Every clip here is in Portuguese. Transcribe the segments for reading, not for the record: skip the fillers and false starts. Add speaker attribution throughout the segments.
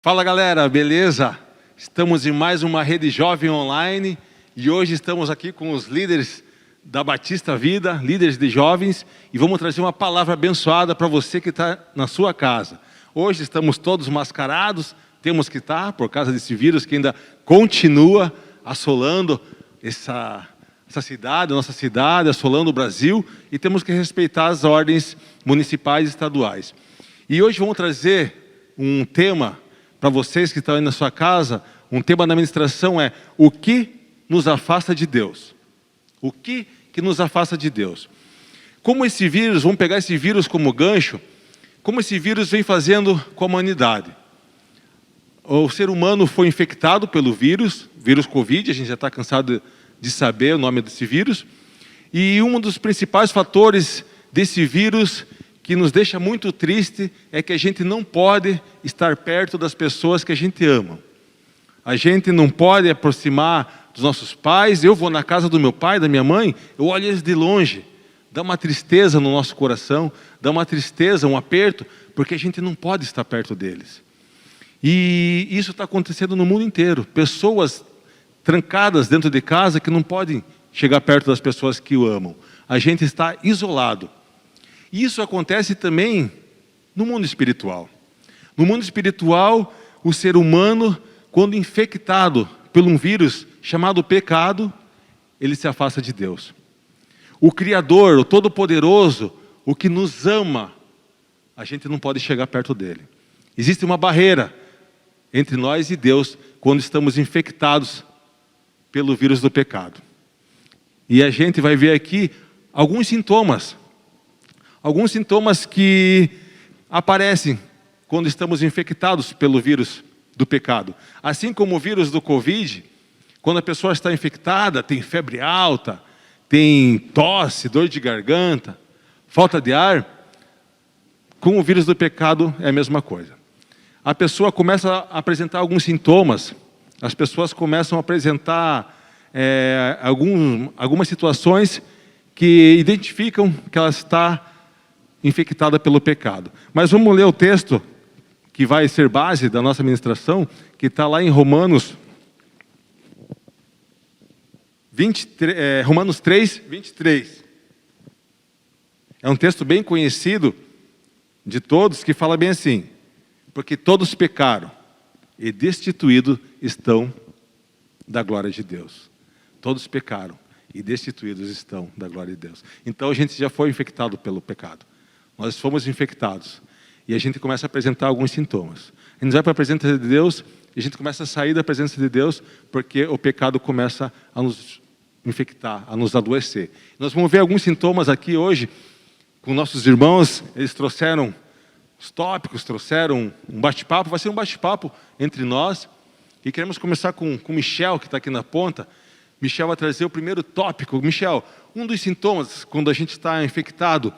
Speaker 1: Fala galera, beleza? Estamos em mais uma Rede Jovem Online e hoje estamos aqui com os líderes da Batista Vida, líderes de jovens, e vamos trazer uma palavra abençoada para você que está na sua casa. Hoje estamos todos mascarados, temos que estar por causa desse vírus que ainda continua assolando essa cidade, nossa cidade, assolando o Brasil, e temos que respeitar as ordens municipais e estaduais. E hoje vamos trazer um tema para vocês que estão aí na sua casa. Um tema da ministração é: o que nos afasta de Deus? O que nos afasta de Deus? Como esse vírus, vamos pegar esse vírus como gancho, como esse vírus vem fazendo com a humanidade. O ser humano foi infectado pelo vírus Covid, a gente já está cansado de saber o nome desse vírus, e um dos principais fatores desse vírus que nos deixa muito triste é que a gente não pode estar perto das pessoas que a gente ama. A gente não pode aproximar dos nossos pais. Eu vou na casa do meu pai, da minha mãe, eu olho eles de longe. Dá uma tristeza no nosso coração, dá uma tristeza, um aperto, porque a gente não pode estar perto deles. E isso está acontecendo no mundo inteiro. Pessoas trancadas dentro de casa que não podem chegar perto das pessoas que o amam. A gente está isolado. Isso acontece também no mundo espiritual. No mundo espiritual, o ser humano, quando infectado por um vírus chamado pecado, ele se afasta de Deus. O Criador, o Todo-Poderoso, o que nos ama, a gente não pode chegar perto dele. Existe uma barreira entre nós e Deus quando estamos infectados pelo vírus do pecado. E a gente vai ver aqui alguns sintomas que aparecem quando estamos infectados pelo vírus do pecado. Assim como o vírus do Covid, quando a pessoa está infectada, tem febre alta, tem tosse, dor de garganta, falta de ar, com o vírus do pecado é a mesma coisa. A pessoa começa a apresentar alguns sintomas, as pessoas começam a apresentar algumas situações que identificam que ela está infectada pelo pecado. Mas vamos ler o texto que vai ser base da nossa ministração, que está lá em Romanos 3, 23. É um texto bem conhecido de todos, que fala bem assim: porque todos pecaram e destituídos estão da glória de Deus. Todos pecaram e destituídos estão da glória de Deus. Então a gente já foi infectado pelo pecado. Nós fomos infectados e a gente começa a apresentar alguns sintomas. A gente vai para a presença de Deus e a gente começa a sair da presença de Deus porque o pecado começa a nos infectar, a nos adoecer. Nós vamos ver alguns sintomas aqui hoje com nossos irmãos. Eles trouxeram os tópicos, trouxeram um bate-papo. Vai ser um bate-papo entre nós e queremos começar com o Michel, que está aqui na ponta. Michel vai trazer o primeiro tópico. Michel, um dos sintomas quando a gente está infectado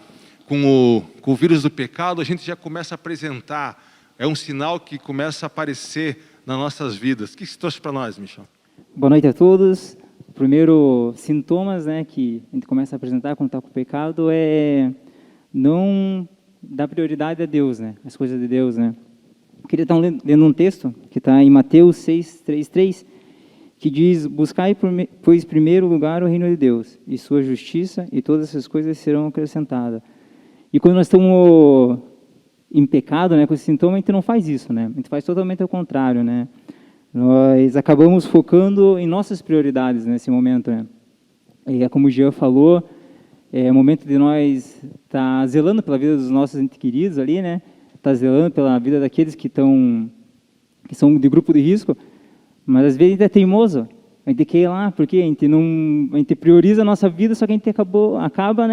Speaker 1: com o vírus do pecado, a gente já começa a apresentar, é um sinal que começa a aparecer nas nossas vidas. O que você trouxe para nós, Michel?
Speaker 2: Boa noite a todos. O primeiro sintomas, que a gente começa a apresentar quando está com o pecado é não dar prioridade a Deus, as coisas de Deus. Eu queria estar lendo um texto que está em Mateus 6:3, que diz: buscai, pois, primeiro lugar o reino de Deus e sua justiça, e todas essas coisas serão acrescentadas. E quando nós estamos em pecado, com esse sintoma, a gente não faz isso, A gente faz totalmente ao contrário, Nós acabamos focando em nossas prioridades nesse momento, E é como o Jean falou, é o momento de nós estar zelando pela vida dos nossos entes queridos ali, Estar zelando pela vida daqueles que são de grupo de risco, mas às vezes a gente é teimoso. A gente quer ir lá porque a gente prioriza a nossa vida, só que a gente acaba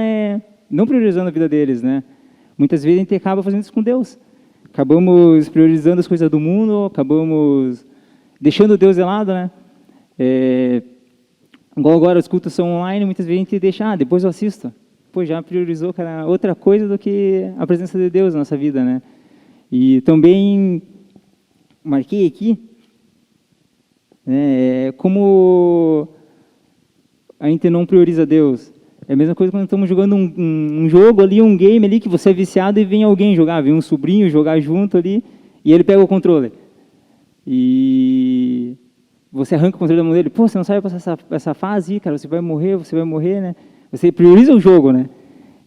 Speaker 2: não priorizando a vida deles, Muitas vezes a gente acaba fazendo isso com Deus. Acabamos priorizando as coisas do mundo, acabamos deixando Deus de lado, Igual agora os cultos são online, muitas vezes a gente deixa, depois eu assisto. Pô, já priorizou outra coisa do que a presença de Deus na nossa vida, E também marquei aqui, como a gente não prioriza Deus. É a mesma coisa quando estamos jogando um jogo ali, um game ali, que você é viciado e vem alguém jogar, vem um sobrinho jogar junto ali, e ele pega o controle. e você arranca o controle da mão dele. Pô, você não sabe passar essa fase, cara, você vai morrer, né? Você prioriza o jogo, né?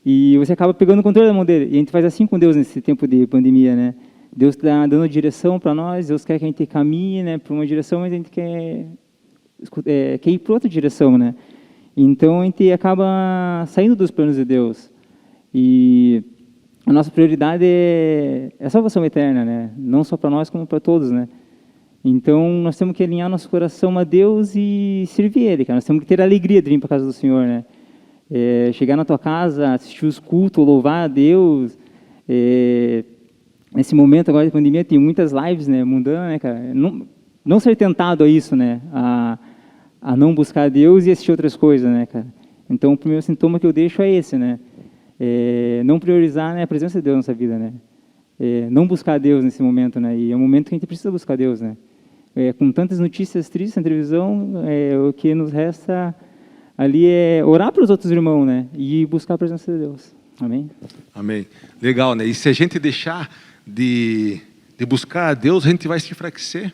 Speaker 2: E você acaba pegando o controle da mão dele. E a gente faz assim com Deus nesse tempo de pandemia, né? Deus está dando direção para nós, Deus quer que a gente caminhe, né, para uma direção, mas a gente quer ir para outra direção, né? Então a gente acaba saindo dos planos de Deus. E a nossa prioridade é a salvação eterna, né? Não só para nós, como para todos, né? Então nós temos que alinhar nosso coração a Deus e servir Ele, cara. Nós temos que ter a alegria de vir para a casa do Senhor, né? Chegar na tua casa, assistir os cultos, louvar a Deus. Nesse momento agora de pandemia tem muitas lives, né, mundanas, né, cara? Não ser tentado a isso, né, a não buscar a Deus e assistir outras coisas, né, cara? Então o primeiro sintoma que eu deixo é esse, né? Não priorizar, né, a presença de Deus na nossa vida, né? Não buscar a Deus nesse momento, né? E é um momento que a gente precisa buscar a Deus, né? Com tantas notícias tristes na televisão, o que nos resta ali é orar para os outros irmãos, né? E buscar a presença de Deus. Amém?
Speaker 1: Amém. Legal, né? E se a gente deixar de buscar a Deus, a gente vai se enfraquecer.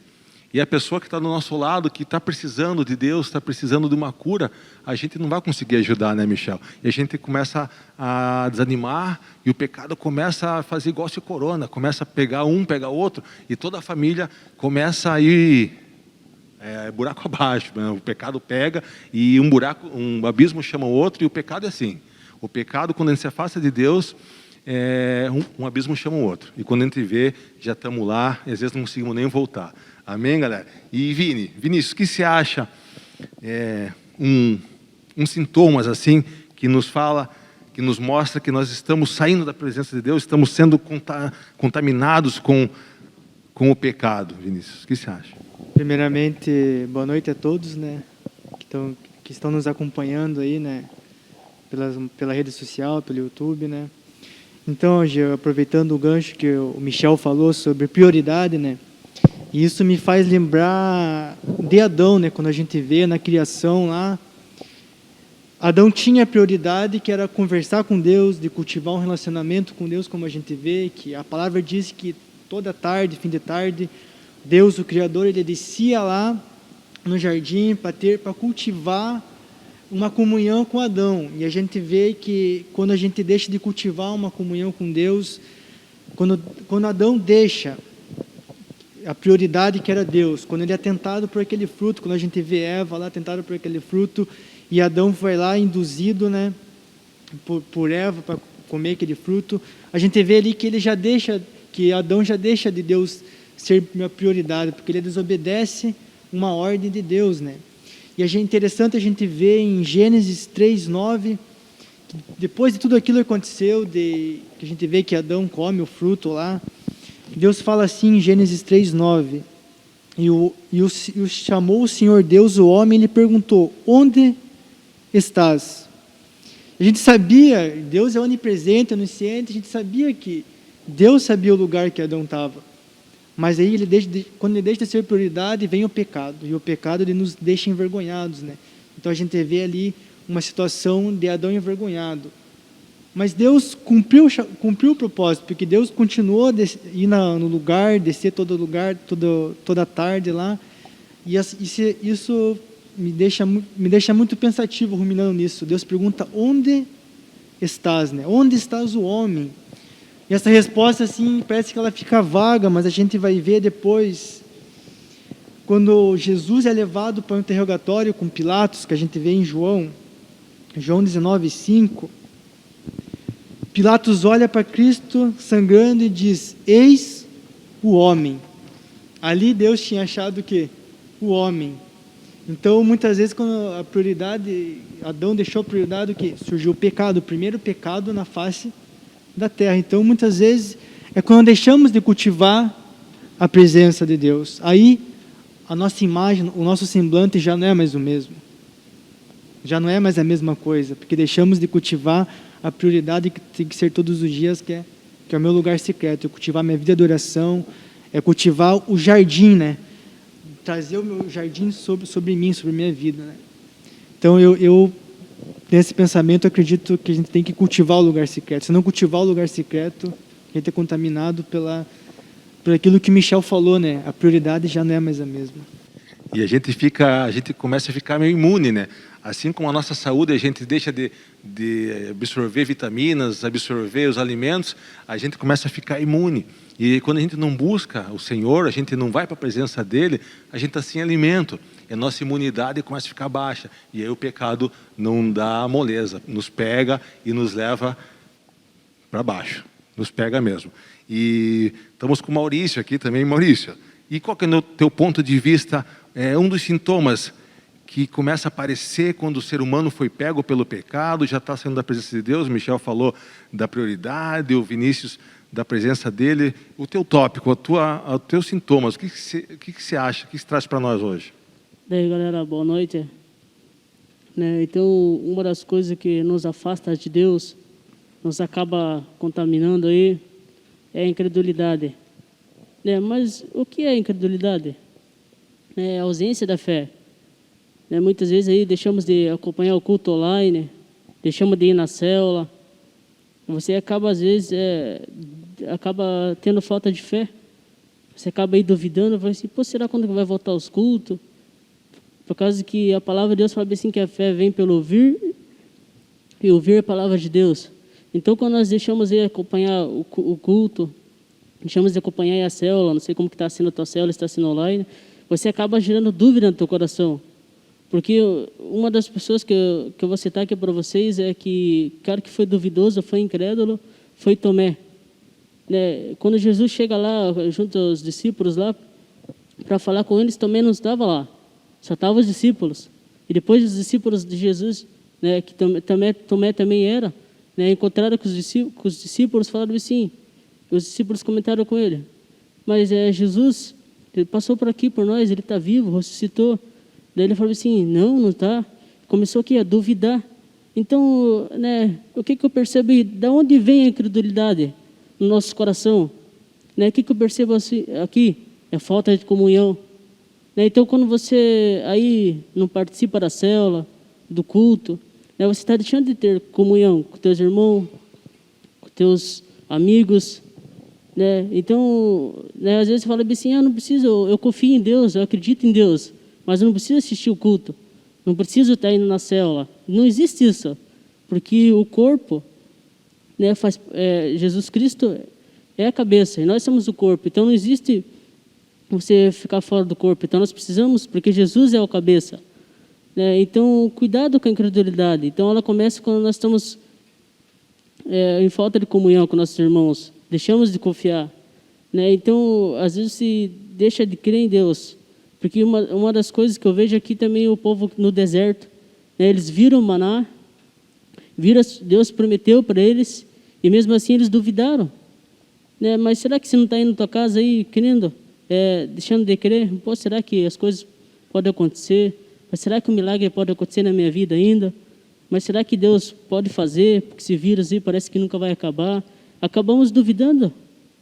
Speaker 1: E a pessoa que está do nosso lado, que está precisando de Deus, está precisando de uma cura, a gente não vai conseguir ajudar, né, Michel? E a gente começa a desanimar e o pecado começa a fazer igual se corona, começa a pegar um, pegar outro, e toda a família começa a ir buraco abaixo, né? O pecado pega e um abismo chama o outro, e o pecado é assim. O pecado, quando a gente se afasta de Deus, um abismo chama o outro. E quando a gente vê, já estamos lá, e às vezes não conseguimos nem voltar. Amém, galera? E Vinícius, o que você acha uns sintomas assim que nos fala, que nos mostra que nós estamos saindo da presença de Deus, estamos sendo contaminados com o pecado, Vinícius? O que você acha?
Speaker 3: Primeiramente, boa noite a todos, né, que estão nos acompanhando aí, né, pela rede social, pelo YouTube, né. Então, hoje, aproveitando o gancho que o Michel falou sobre prioridade, né, e isso me faz lembrar de Adão, né, quando a gente vê na criação lá, Adão tinha a prioridade que era conversar com Deus, de cultivar um relacionamento com Deus, como a gente vê, que a palavra diz que toda tarde, fim de tarde, Deus, o Criador, ele descia lá no jardim para cultivar uma comunhão com Adão. E a gente vê que quando a gente deixa de cultivar uma comunhão com Deus, quando Adão deixa a prioridade que era Deus, quando ele é tentado por aquele fruto, quando a gente vê Eva lá tentada por aquele fruto, e Adão foi lá induzido, né, por Eva para comer aquele fruto, a gente vê ali que Adão já deixa de Deus ser minha prioridade, porque ele desobedece uma ordem de Deus, né? E é interessante a gente ver em Gênesis 3:9, depois de tudo aquilo que aconteceu, que a gente vê que Adão come o fruto lá, Deus fala assim em Gênesis 3:9, e chamou o Senhor Deus o homem e lhe perguntou: onde estás? A gente sabia, Deus é onipresente, onisciente, a gente sabia que Deus sabia o lugar que Adão estava. Mas aí, quando ele deixa de ser prioridade, vem o pecado. E o pecado ele nos deixa envergonhados, né? Então a gente vê ali uma situação de Adão envergonhado. Mas Deus cumpriu o propósito, porque Deus continuou a ir no lugar, descer todo lugar, toda tarde lá. E isso me deixa muito pensativo, ruminando nisso. Deus pergunta: onde estás, né? Onde estás o homem? E essa resposta, assim, parece que ela fica vaga, mas a gente vai ver depois, quando Jesus é levado para o interrogatório com Pilatos, que a gente vê em João 19:5, Pilatos olha para Cristo sangrando e diz: eis o homem. Ali Deus tinha achado o quê? O homem. Então, muitas vezes, quando a prioridade, Adão deixou a prioridade, o quê? Surgiu o pecado, o primeiro pecado na face da terra. Então, muitas vezes, é quando deixamos de cultivar a presença de Deus. Aí, a nossa imagem, o nosso semblante já não é mais o mesmo. Já não é mais a mesma coisa, porque deixamos de cultivar a prioridade que tem que ser todos os dias, que é o meu lugar secreto, é cultivar minha vida de oração, é cultivar o jardim, né? Trazer o meu jardim sobre mim, sobre minha vida, né? Então, eu nesse pensamento, eu acredito que a gente tem que cultivar o lugar secreto. Se não cultivar o lugar secreto, a gente é contaminado por aquilo que Michel falou, né? A prioridade já não é mais a mesma.
Speaker 1: E a gente começa a ficar meio imune, né? Assim como a nossa saúde, a gente deixa de absorver vitaminas, absorver os alimentos, a gente começa a ficar imune. E quando a gente não busca o Senhor, a gente não vai para a presença dele, a gente está sem alimento. E a nossa imunidade começa a ficar baixa. E aí o pecado não dá moleza, nos pega e nos leva para baixo. Nos pega mesmo. E estamos com o Maurício aqui também. Maurício, e qual que é o teu ponto de vista? Um dos sintomas que começa a aparecer quando o ser humano foi pego pelo pecado, já está saindo da presença de Deus. O Michel falou da prioridade, o Vinícius da presença dele. O teu tópico, os teus sintomas, o que você acha? O que você traz para nós hoje?
Speaker 4: Daí, galera, boa noite. Então, uma das coisas que nos afasta de Deus, nos acaba contaminando aí, é a incredulidade. Mas o que é incredulidade? É a ausência da fé. Muitas vezes aí deixamos de acompanhar o culto online, deixamos de ir na célula. Você acaba, às vezes, acaba tendo falta de fé. Você acaba aí duvidando, vai assim, será quando vai voltar aos cultos? Por causa que a palavra de Deus fala assim que a fé vem pelo ouvir, e ouvir a palavra de Deus. Então, quando nós deixamos de acompanhar o culto, deixamos de acompanhar a célula, não sei como que está sendo a tua célula, está sendo online, você acaba gerando dúvida no teu coração. Porque uma das pessoas que eu vou citar aqui para vocês é que o cara que foi duvidoso, foi incrédulo, foi Tomé. Quando Jesus chega lá, junto aos discípulos lá, para falar com eles, Tomé não estava lá. Só estavam os discípulos. E depois os discípulos de Jesus, que Tomé também era, encontraram com os discípulos, falaram assim, os discípulos comentaram com ele, mas Jesus, ele passou por aqui por nós, ele está vivo, ressuscitou. Daí ele falou assim, não está. Começou aqui a duvidar. Então, o que eu percebo? Da onde vem a incredulidade no nosso coração? O que eu percebo aqui? É falta de comunhão. Então, quando você aí não participa da célula, do culto, você está deixando de ter comunhão com teus irmãos, com teus amigos. Então, às vezes você fala assim, não preciso, eu confio em Deus, eu acredito em Deus, mas eu não preciso assistir o culto, não preciso estar indo na célula. Não existe isso, porque o corpo, Jesus Cristo é a cabeça, e nós somos o corpo. Então, não existe você ficar fora do corpo. Então, nós precisamos, porque Jesus é o cabeça. Então, cuidado com a incredulidade. Então, ela começa quando nós estamos em falta de comunhão com nossos irmãos. Deixamos de confiar. Então, às vezes, se deixa de crer em Deus. Porque uma das coisas que eu vejo aqui também, o povo no deserto, eles viram o maná, Deus prometeu para eles, e mesmo assim eles duvidaram. Mas será que você não está indo na tua casa aí, crendo, deixando de crer? Será que as coisas podem acontecer? Mas será que o milagre pode acontecer na minha vida ainda? Mas será que Deus pode fazer? Porque esse vírus aí parece que nunca vai acabar. Acabamos duvidando,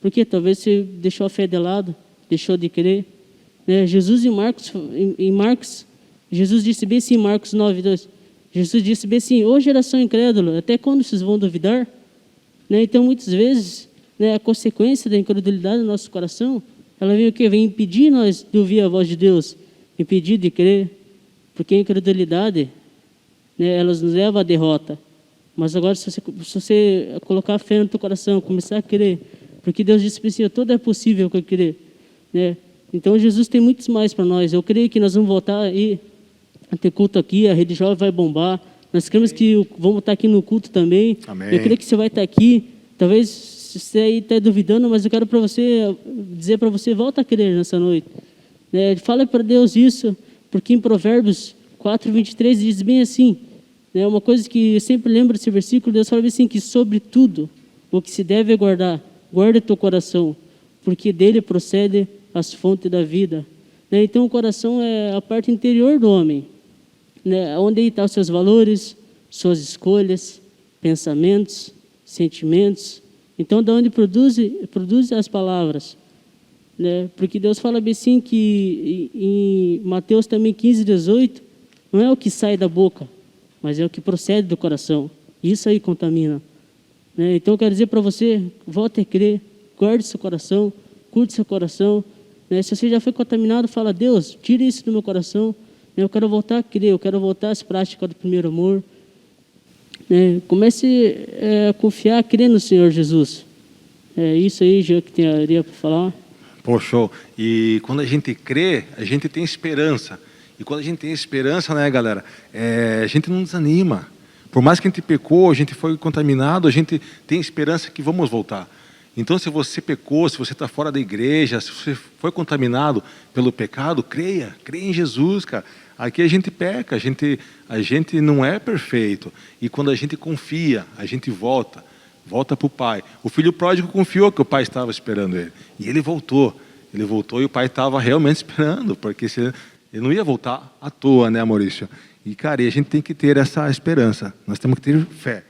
Speaker 4: porque talvez você deixou a fé de lado, deixou de crer. Jesus em Marcos, Jesus disse bem assim em Marcos 9:2, Jesus disse bem assim, ô geração incrédula, até quando vocês vão duvidar? Então, muitas vezes, a consequência da incredulidade no nosso coração, ela vem o quê? Vem impedir nós de ouvir a voz de Deus, impedir de crer, porque a incredulidade, ela nos leva à derrota. Mas agora, se você colocar fé no teu coração, começar a crer, porque Deus disse assim, tudo é possível que eu crer. Então, Jesus tem muitos mais para nós. Eu creio que nós vamos voltar aí a ter culto aqui, a Rede Jovem vai bombar. Nós cremos que vamos estar aqui no culto também.
Speaker 1: Amém.
Speaker 4: Eu creio que você vai estar aqui. Talvez você aí está duvidando, mas eu quero dizer para você, volta a crer nessa noite. Fala para Deus isso, porque em Provérbios 4:23 diz bem assim, uma coisa que eu sempre lembro desse versículo, Deus fala assim, que sobre tudo o que se deve guardar, guarda teu coração, porque dele procede as fontes da vida. Então, o coração é a parte interior do homem, onde estão os seus valores, suas escolhas, pensamentos, sentimentos. Então, de onde produz as palavras. Porque Deus fala bem assim que em Mateus também 15:18, não é o que sai da boca, mas é o que procede do coração. Isso aí contamina. Então, eu quero dizer para você, volte a crer, guarde seu coração, curte seu coração. Né? Se você já foi contaminado, fala, Deus, tira isso do meu coração. Né? Eu quero voltar a crer, eu quero voltar às práticas do primeiro amor. Né? Comece a confiar, a crer no Senhor Jesus. É isso aí, já que teria para falar.
Speaker 1: Pô, show. E quando a gente crê, a gente tem esperança. E quando a gente tem esperança, né, galera, a gente não desanima. Por mais que a gente pecou, a gente foi contaminado, a gente tem esperança que vamos voltar. Então, se você pecou, se você está fora da igreja, se você foi contaminado pelo pecado, creia em Jesus, cara. Aqui a gente peca, a gente não é perfeito. E quando a gente confia, a gente volta para o pai. O filho pródigo confiou que o pai estava esperando ele. E ele voltou e o pai estava realmente esperando, porque ele não ia voltar à toa, né, Maurício? E, cara, a gente tem que ter essa esperança. Nós temos que ter fé.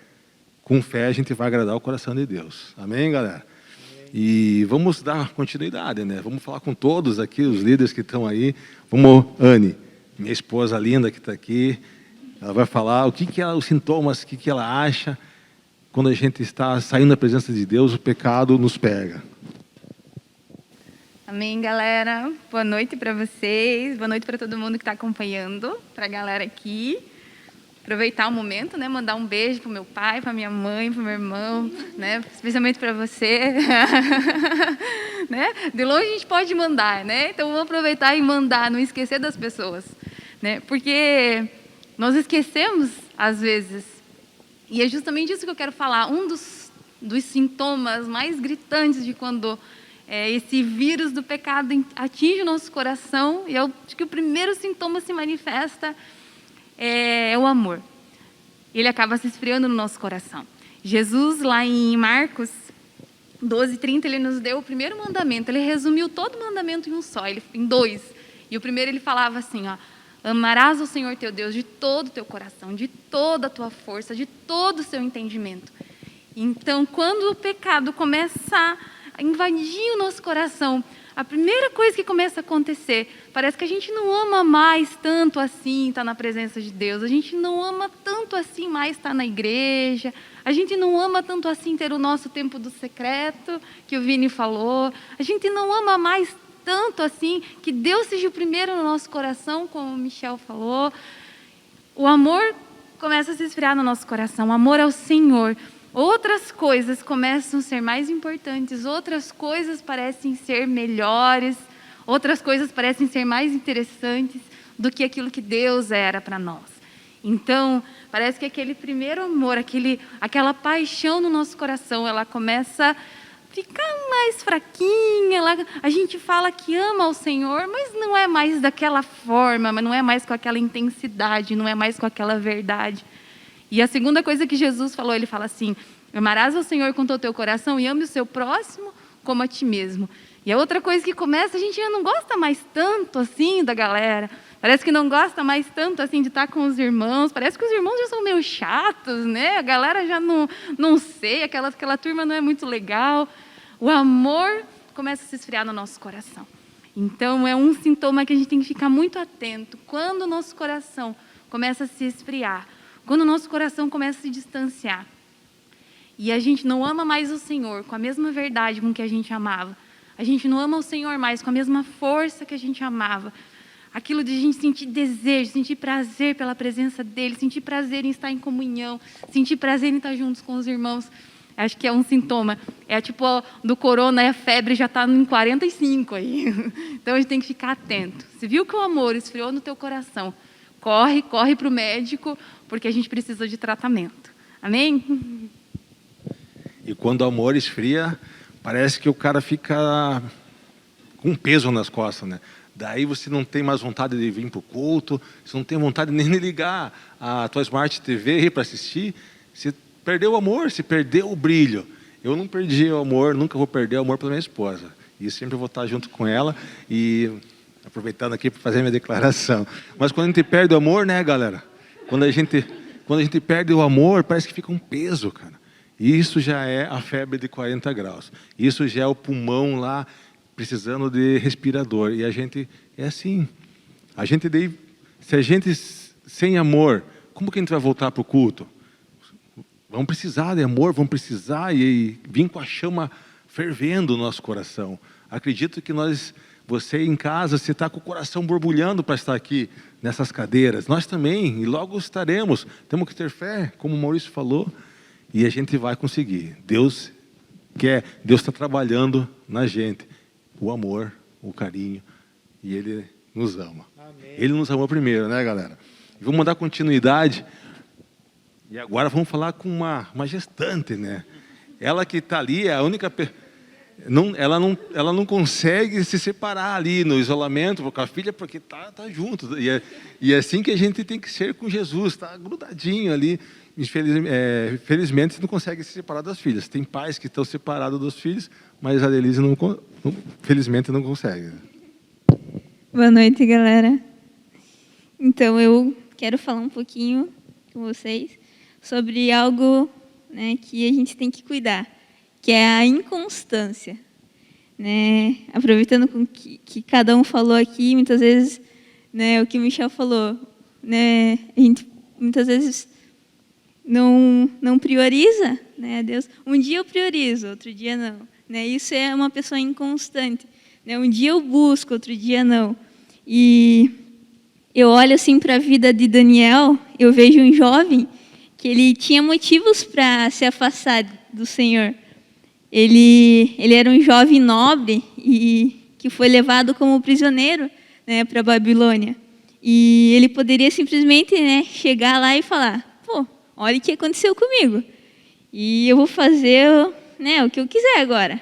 Speaker 1: Com fé a gente vai agradar o coração de Deus. Amém, galera? E vamos dar continuidade, né? Vamos falar com todos aqui, os líderes que estão aí. Vamos, Anne, minha esposa linda que está aqui. Ela vai falar os sintomas, o que ela acha. Quando a gente está saindo da presença de Deus, o pecado nos pega.
Speaker 5: Amém, galera. Boa noite para vocês. Boa noite para todo mundo que está acompanhando. Para a galera aqui. Aproveitar o momento, né? Mandar um beijo para o meu pai, para minha mãe, para o meu irmão, né? Especialmente para você. Né? De longe a gente pode mandar, né? Então vamos aproveitar e mandar, não esquecer das pessoas, né? Porque nós esquecemos às vezes. E é justamente isso que eu quero falar. Um dos sintomas mais gritantes de quando esse vírus do pecado atinge o nosso coração, e eu acho que o primeiro sintoma se manifesta é o amor. Ele acaba se esfriando no nosso coração. Jesus, lá em Marcos 12:30, ele nos deu o primeiro mandamento. Ele resumiu todo o mandamento em um só, em dois. E o primeiro ele falava assim, ó: amarás o Senhor teu Deus de todo o teu coração, de toda a tua força, de todo o seu entendimento. Então, quando o pecado começa a invadir o nosso coração, a primeira coisa que começa a acontecer, parece que a gente não ama mais tanto assim estar na presença de Deus, a gente não ama tanto assim mais estar na igreja, a gente não ama tanto assim ter o nosso tempo do secreto, que o Vini falou, a gente não ama mais tanto assim que Deus seja o primeiro no nosso coração, como o Michel falou. O amor começa a se esfriar no nosso coração, o amor ao Senhor. Outras coisas começam a ser mais importantes, outras coisas parecem ser melhores, outras coisas parecem ser mais interessantes do que aquilo que Deus era para nós. Então, parece que aquele primeiro amor, aquela paixão no nosso coração, ela começa a ficar mais fraquinha. A gente fala que ama ao Senhor, mas não é mais daquela forma, mas não é mais com aquela intensidade, não é mais com aquela verdade. E a segunda coisa que Jesus falou, ele fala assim: amarás ao Senhor com todo o teu coração e ame o seu próximo como a ti mesmo. E a outra coisa que começa, a gente já não gosta mais tanto assim da galera. Parece que não gosta mais tanto assim de estar com os irmãos. Parece que os irmãos já são meio chatos, né? A galera já não sei, aquela turma não é muito legal. O amor começa a se esfriar no nosso coração. Então é um sintoma que a gente tem que ficar muito atento. Quando o nosso coração começa a se esfriar, quando o nosso coração começa a se distanciar e a gente não ama mais o Senhor com a mesma verdade com que a gente amava, a gente não ama o Senhor mais com a mesma força que a gente amava, aquilo de a gente sentir desejo, sentir prazer pela presença dEle, sentir prazer em estar em comunhão, sentir prazer em estar juntos com os irmãos, acho que é um sintoma. É tipo do corona, a febre já está em 45 aí. Então a gente tem que ficar atento. Se viu que o amor esfriou no teu coração, corre para o médico, porque a gente precisa de tratamento. Amém?
Speaker 1: E quando o amor esfria, parece que o cara fica com um peso nas costas, né? Daí você não tem mais vontade de vir para o culto, você não tem vontade nem de ligar a tua Smart TV para assistir. Você perdeu o amor, você perdeu o brilho. Eu não perdi o amor, nunca vou perder o amor pela minha esposa. E sempre vou estar junto com ela e aproveitando aqui para fazer minha declaração. Mas quando a gente perde o amor, né, galera? Quando a gente perde o amor, parece que fica um peso, cara. E isso já é a febre de 40 graus. Isso já é o pulmão lá precisando de respirador. E a gente é assim. Se a gente sem amor, como que a gente vai voltar para o culto? Vamos precisar de amor, vamos precisar e vir com a chama fervendo no nosso coração. Acredito que você em casa, você está com o coração borbulhando para estar aqui nessas cadeiras. Nós também, e logo estaremos. Temos que ter fé, como o Maurício falou, e a gente vai conseguir. Deus está trabalhando na gente. O amor, o carinho, e Ele nos ama. Amém. Ele nos amou primeiro, né, galera? Vamos dar continuidade. E agora vamos falar com uma gestante, né? Ela que está ali é a única... Ela não consegue se separar ali no isolamento com a filha, porque tá junto. E é assim que a gente tem que ser com Jesus, está grudadinho ali. Felizmente, você não consegue se separar das filhas. Tem pais que estão separados dos filhos, mas a Delise, felizmente, não consegue.
Speaker 6: Boa noite, galera. Então, eu quero falar um pouquinho com vocês sobre algo, né, que a gente tem que cuidar, que é a inconstância. Né? Aproveitando com que cada um falou aqui, muitas vezes, né, o que o Michel falou, né, a gente muitas vezes não prioriza, né, Deus. Um dia eu priorizo, outro dia não. Né? Isso é uma pessoa inconstante. Né? Um dia eu busco, outro dia não. E eu olho assim para a vida de Daniel, eu vejo um jovem que ele tinha motivos para se afastar do Senhor. Ele era um jovem nobre e que foi levado como prisioneiro, né, para a Babilônia. E ele poderia simplesmente, né, chegar lá e falar: pô, olha o que aconteceu comigo. E eu vou fazer, né, o que eu quiser agora.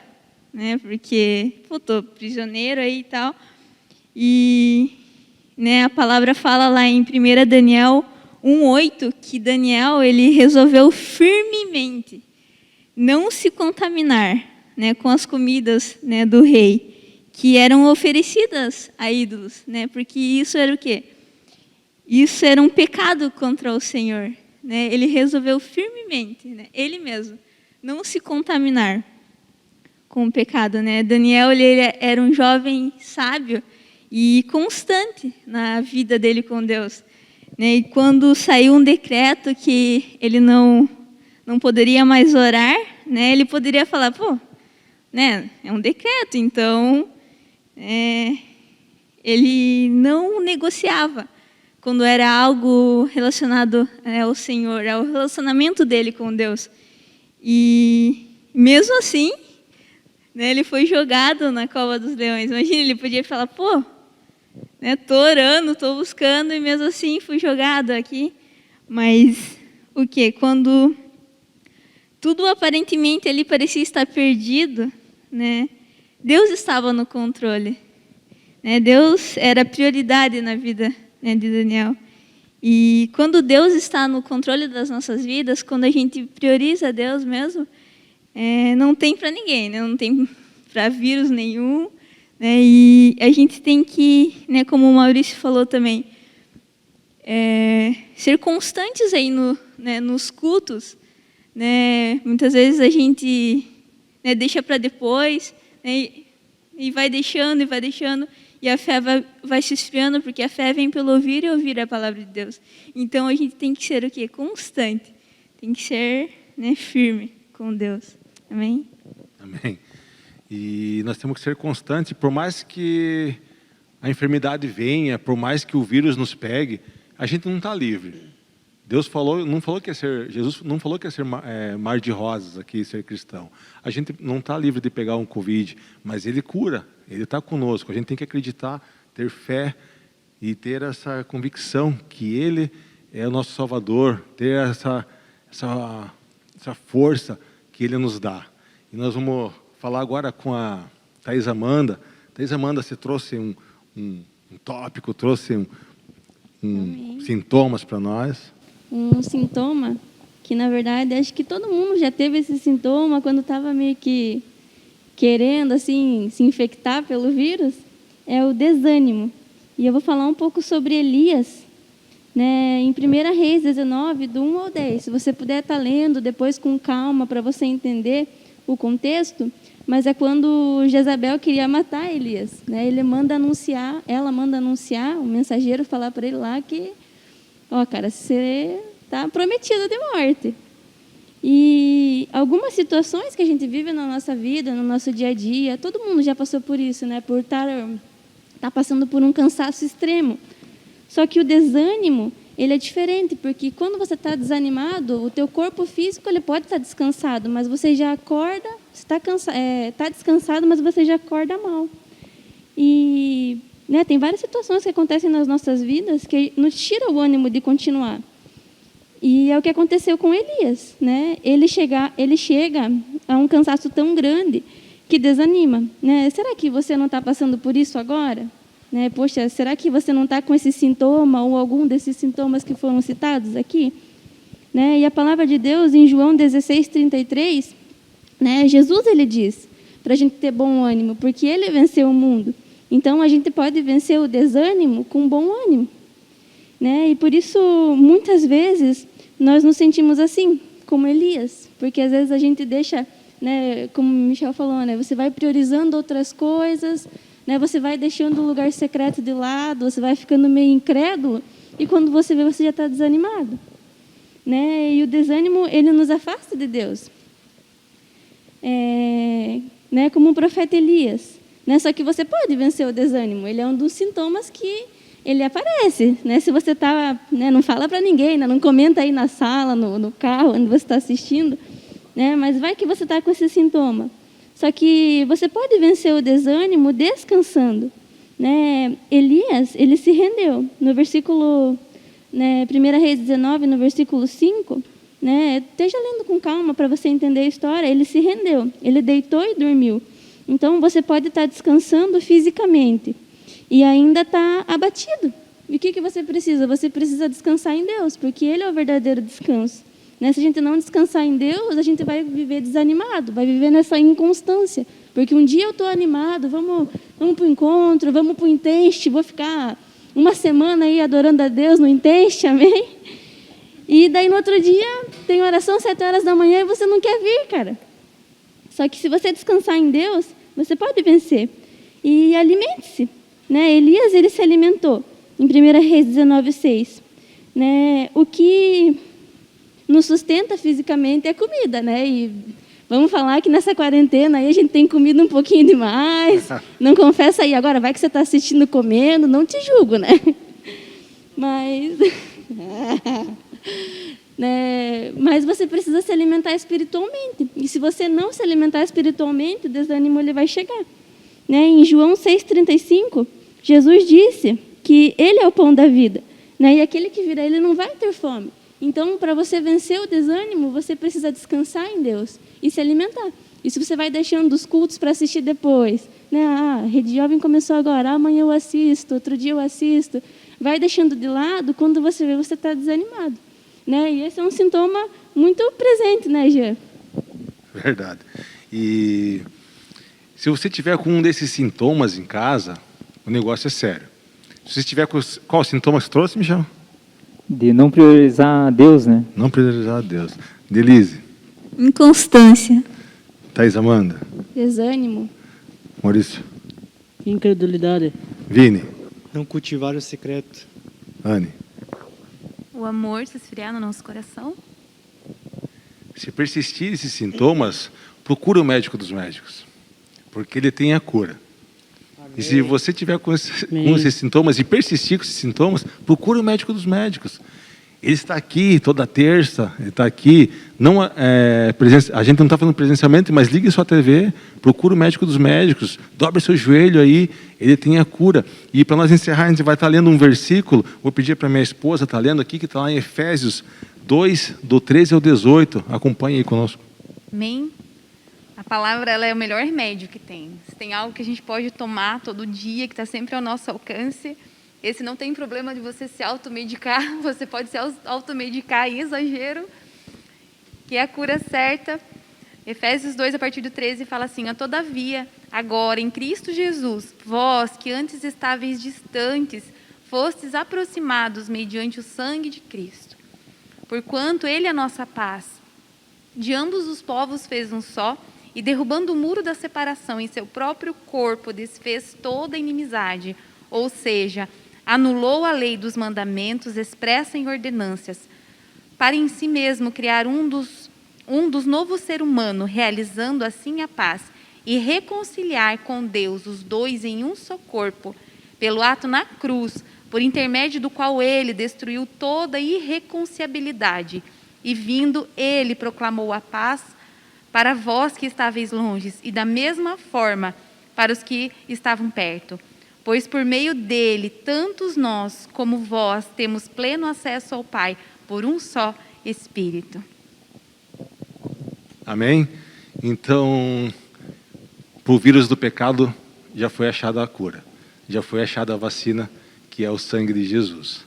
Speaker 6: Né, porque estou prisioneiro aí e tal. E, né, a palavra fala lá em 1 Daniel 1:8 que Daniel ele resolveu firmemente não se contaminar, né, com as comidas, né, do rei, que eram oferecidas a ídolos, né, porque isso era o quê? Isso era um pecado contra o Senhor. Né? Ele resolveu firmemente, né, ele mesmo, não se contaminar com o pecado. Né? Daniel ele era um jovem sábio e constante na vida dele com Deus. Né? E quando saiu um decreto que ele não poderia mais orar, né, ele poderia falar: pô, né, é um decreto, então ele não negociava quando era algo relacionado ao Senhor, ao relacionamento dele com Deus. E mesmo assim, né, ele foi jogado na cova dos leões. Imagina, ele podia falar: pô, né, tô orando, tô buscando, e mesmo assim fui jogado aqui. Mas o quê? Quando tudo aparentemente ali parecia estar perdido, né, Deus estava no controle. Né, Deus era a prioridade na vida, né, de Daniel. E quando Deus está no controle das nossas vidas, quando a gente prioriza Deus mesmo, não tem para ninguém, né, não tem para vírus nenhum. Né, e a gente tem que, né, como o Maurício falou também, ser constantes aí né, nos cultos. Né? Muitas vezes a gente, né, deixa para depois, né, e vai deixando, e a fé vai se esfriando, porque a fé vem pelo ouvir e ouvir a palavra de Deus. Então, a gente tem que ser o quê? Constante. Tem que ser, né, firme com Deus. Amém?
Speaker 1: Amém. E nós temos que ser constantes, por mais que a enfermidade venha, por mais que o vírus nos pegue, a gente não está livre. Jesus não falou que ia ser mar de rosas aqui, ser cristão. A gente não está livre de pegar um Covid, mas Ele cura, Ele está conosco. A gente tem que acreditar, ter fé e ter essa convicção que Ele é o nosso Salvador, ter essa força que Ele nos dá. E nós vamos falar agora com a Thais Amanda. Thais Amanda, você trouxe um tópico, trouxe sintomas para nós.
Speaker 7: Um sintoma que, na verdade, acho que todo mundo já teve esse sintoma quando estava meio que querendo assim, se infectar pelo vírus, é o desânimo. E eu vou falar um pouco sobre Elias, né, em 1 Reis 19, do 1 ao 10. Se você puder estar lendo depois com calma para você entender o contexto, mas é quando Jezabel queria matar Elias. Né, ela manda anunciar, o mensageiro falar para ele lá que: ó, cara, você está prometido de morte. E algumas situações que a gente vive na nossa vida, no nosso dia a dia, todo mundo já passou por isso, né? Por estar passando por um cansaço extremo. Só que o desânimo, ele é diferente, porque quando você está desanimado, o teu corpo físico ele pode estar descansado, mas você já acorda, está descansado, mas você já acorda mal. E tem várias situações que acontecem nas nossas vidas que nos tira o ânimo de continuar. E é o que aconteceu com Elias, né? Ele chega a um cansaço tão grande que desanima, né? Será que você não está passando por isso agora? Né? Poxa, será que você não está com esse sintoma ou algum desses sintomas que foram citados aqui? Né? E a palavra de Deus, em João 16:33, né? Jesus ele diz para a gente ter bom ânimo, porque ele venceu o mundo. Então, a gente pode vencer o desânimo com bom ânimo. Né? E por isso, muitas vezes, nós nos sentimos assim, como Elias, porque às vezes a gente deixa, né, como o Michel falou, né, você vai priorizando outras coisas, né, você vai deixando o lugar secreto de lado, você vai ficando meio incrédulo, e quando você vê, você já está desanimado. Né? E o desânimo, ele nos afasta de Deus. Né, como o profeta Elias. Né? Só que você pode vencer o desânimo, ele é um dos sintomas que ele aparece, né? Se você está, né, não fala para ninguém, né? Não comenta aí na sala, no carro, onde você está assistindo, né? Mas vai que você está com esse sintoma. Só que você pode vencer o desânimo descansando, né? Elias, ele se rendeu. No versículo, né, 1 Reis 19, no versículo 5, né? Esteja lendo com calma para você entender a história. Ele se rendeu, ele deitou e dormiu. Então, você pode estar descansando fisicamente e ainda está abatido. E o que você precisa? Você precisa descansar em Deus, porque Ele é o verdadeiro descanso. Né? Se a gente não descansar em Deus, a gente vai viver desanimado, vai viver nessa inconstância. Porque um dia eu estou animado, vamos para o encontro, vamos para o Inteste, vou ficar uma semana aí adorando a Deus no Inteste, amém? E daí no outro dia tem oração 7 horas da manhã e você não quer vir, cara. Só que se você descansar em Deus, você pode vencer. E alimente-se. Né? Elias, ele se alimentou. Em 1 Reis 19:6. Né? O que nos sustenta fisicamente é comida. Né? E vamos falar que nessa quarentena aí a gente tem comido um pouquinho demais. Não confessa aí. Agora, vai que você está assistindo comendo, não te julgo, né? Mas... né? Mas você precisa se alimentar espiritualmente. E se você não se alimentar espiritualmente, o desânimo ele vai chegar. Né? Em João 6,35, Jesus disse que Ele é o pão da vida. Né? E aquele que vir a Ele não vai ter fome. Então, para você vencer o desânimo, você precisa descansar em Deus e se alimentar. E se você vai deixando os cultos para assistir depois, né? A Rede Jovem começou agora, amanhã eu assisto, outro dia eu assisto. Vai deixando de lado, quando você vê, você está desanimado. Né? E esse é um sintoma muito presente, né, Jean?
Speaker 1: Verdade. E se você tiver com um desses sintomas em casa, o negócio é sério. Se você tiver com qual sintoma você trouxe, Michel?
Speaker 2: De não priorizar Deus, né?
Speaker 1: Não priorizar Deus. Delise.
Speaker 6: Inconstância.
Speaker 1: Thaís Amanda.
Speaker 7: Desânimo.
Speaker 1: Maurício.
Speaker 4: Incredulidade.
Speaker 1: Vini.
Speaker 3: Não cultivar o secreto.
Speaker 1: Anne.
Speaker 5: O amor se esfriar no nosso coração.
Speaker 1: Se persistir esses sintomas, procure o médico dos médicos, porque ele tem a cura. Amém. E se você tiver com esses sintomas e persistir com esses sintomas, procure o médico dos médicos. Ele está aqui toda terça, ele está aqui. Não, a gente não está falando presencialmente, mas ligue sua TV, procure o médico dos médicos, dobre seu joelho aí, ele tem a cura. E para nós encerrar, a gente vai estar lendo um versículo, vou pedir para minha esposa estar lendo aqui, que está lá em Efésios 2, do 13 ao 18. Acompanhe aí conosco.
Speaker 5: Amém? A palavra ela é o melhor remédio que tem. Se tem algo que a gente pode tomar todo dia, que está sempre ao nosso alcance, esse não tem problema de você se automedicar, você pode se automedicar em exagero, que é a cura certa. Efésios 2, a partir do 13, fala assim: todavia, agora em Cristo Jesus, vós que antes estáveis distantes, fostes aproximados mediante o sangue de Cristo. Porquanto Ele é a nossa paz. De ambos os povos fez um só, e derrubando o muro da separação em seu próprio corpo, desfez toda a inimizade, ou seja, anulou a lei dos mandamentos expressa em ordenâncias, para em si mesmo criar dos novo ser humano, realizando assim a paz e reconciliar com Deus os dois em um só corpo, pelo ato na cruz, por intermédio do qual ele destruiu toda irreconciliabilidade, e vindo ele proclamou a paz para vós que estáveis longe, e da mesma forma para os que estavam perto. Pois por meio dele, tantos nós como vós temos pleno acesso ao Pai, por um só Espírito.
Speaker 1: Amém? Então, para o vírus do pecado, já foi achada a cura. Já foi achada a vacina, que é o sangue de Jesus.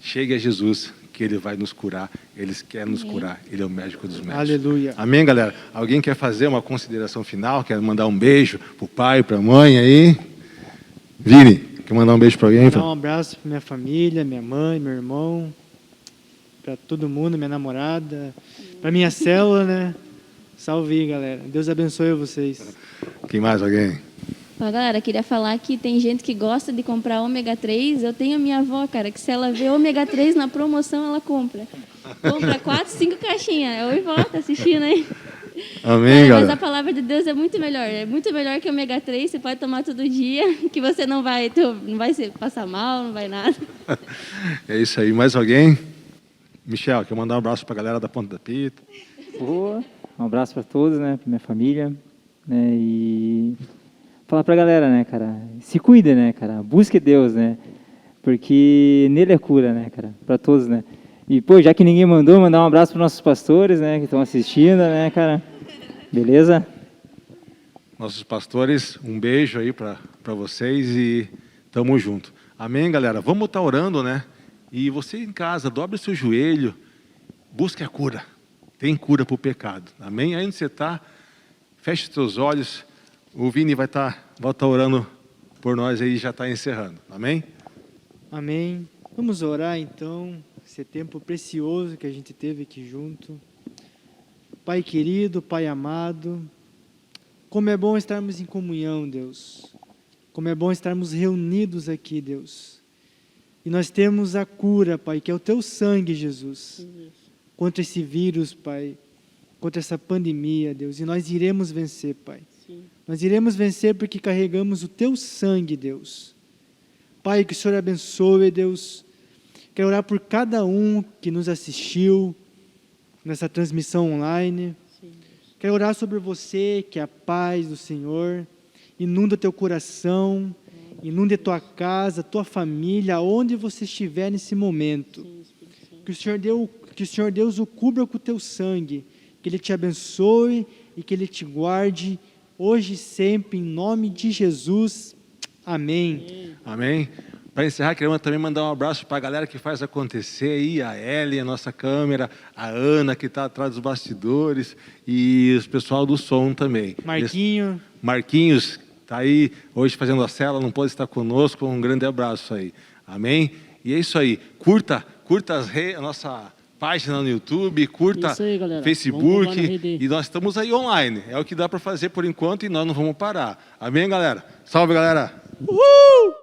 Speaker 1: Chegue a Jesus, que Ele vai nos curar. Ele quer nos curar. Ele é o médico dos médicos.
Speaker 3: Aleluia.
Speaker 1: Amém, galera? Alguém quer fazer uma consideração final? Quer mandar um beijo para o pai, para a mãe aí? Vini, quer mandar um beijo para alguém?
Speaker 3: Dar um abraço para minha família, minha mãe, meu irmão, para todo mundo, minha namorada, para minha célula, né? Salve aí, galera. Deus abençoe vocês.
Speaker 1: Quem mais? Alguém?
Speaker 7: Ó, galera, queria falar que tem gente que gosta de comprar ômega 3. Eu tenho a minha avó, cara, que se ela vê ômega 3 na promoção, ela compra. Compra 4, 5 caixinhas. Oi, vó, tá assistindo aí?
Speaker 1: Amém,
Speaker 7: Mas
Speaker 1: galera.
Speaker 7: a palavra de Deus é muito melhor. É muito melhor que o ômega 3. Você pode tomar todo dia, que você não vai passar mal, não vai nada.
Speaker 1: É isso aí. Mais alguém? Michel, quer mandar um abraço para a galera da Ponta da Pita?
Speaker 2: Boa. Um abraço para todos, né? Para minha família, né? E falar para a galera, né, cara? Se cuida, né, cara? Busque Deus, né? Porque nele é cura, né, cara? Para todos, né? E, pô, já que ninguém mandou, mandar um abraço para nossos pastores, né? Que estão assistindo, né, cara? Beleza?
Speaker 1: Nossos pastores, um beijo aí para vocês e tamo junto. Amém, galera? Vamos estar orando, né? E você em casa, dobre o seu joelho, busque a cura. Tem cura para o pecado. Amém? Aí onde você está, feche os seus olhos. O Vini vai estar orando por nós aí e já está encerrando. Amém?
Speaker 3: Amém. Vamos orar então, esse tempo precioso que a gente teve aqui junto. Pai querido, Pai amado, como é bom estarmos em comunhão, Deus. Como é bom estarmos reunidos aqui, Deus. E nós temos a cura, Pai, que é o Teu sangue, Jesus, contra esse vírus, Pai, contra essa pandemia, Deus. E nós iremos vencer, Pai.
Speaker 4: Sim.
Speaker 3: Nós iremos vencer porque carregamos o Teu sangue, Deus. Pai, que o Senhor abençoe, Deus. Quero orar por cada um que nos assistiu nessa transmissão online.
Speaker 4: Sim.
Speaker 3: Quero orar sobre você, que a paz do Senhor inunda teu coração, inunde tua casa, tua família, aonde você estiver nesse momento.
Speaker 4: Sim, Espírito Santo.
Speaker 3: Que o Senhor Deus o cubra com o teu sangue, que Ele te abençoe e que Ele te guarde hoje e sempre, em nome de Jesus. Amém.
Speaker 1: Amém? Para encerrar, queremos também mandar um abraço para a galera que faz acontecer aí, a Ellie, a nossa câmera, a Ana, que está atrás dos bastidores, e o pessoal do som também. Marquinhos, está aí hoje fazendo a cela, não pode estar conosco, um grande abraço aí. Amém? E é isso aí. Curta a nossa página no YouTube, curta
Speaker 4: Isso aí, galera.
Speaker 1: Facebook,
Speaker 4: Vamos lá na rede.
Speaker 1: e nós estamos aí online. É o que dá para fazer por enquanto e nós não vamos parar. Amém, galera? Salve, galera!
Speaker 3: Uhul!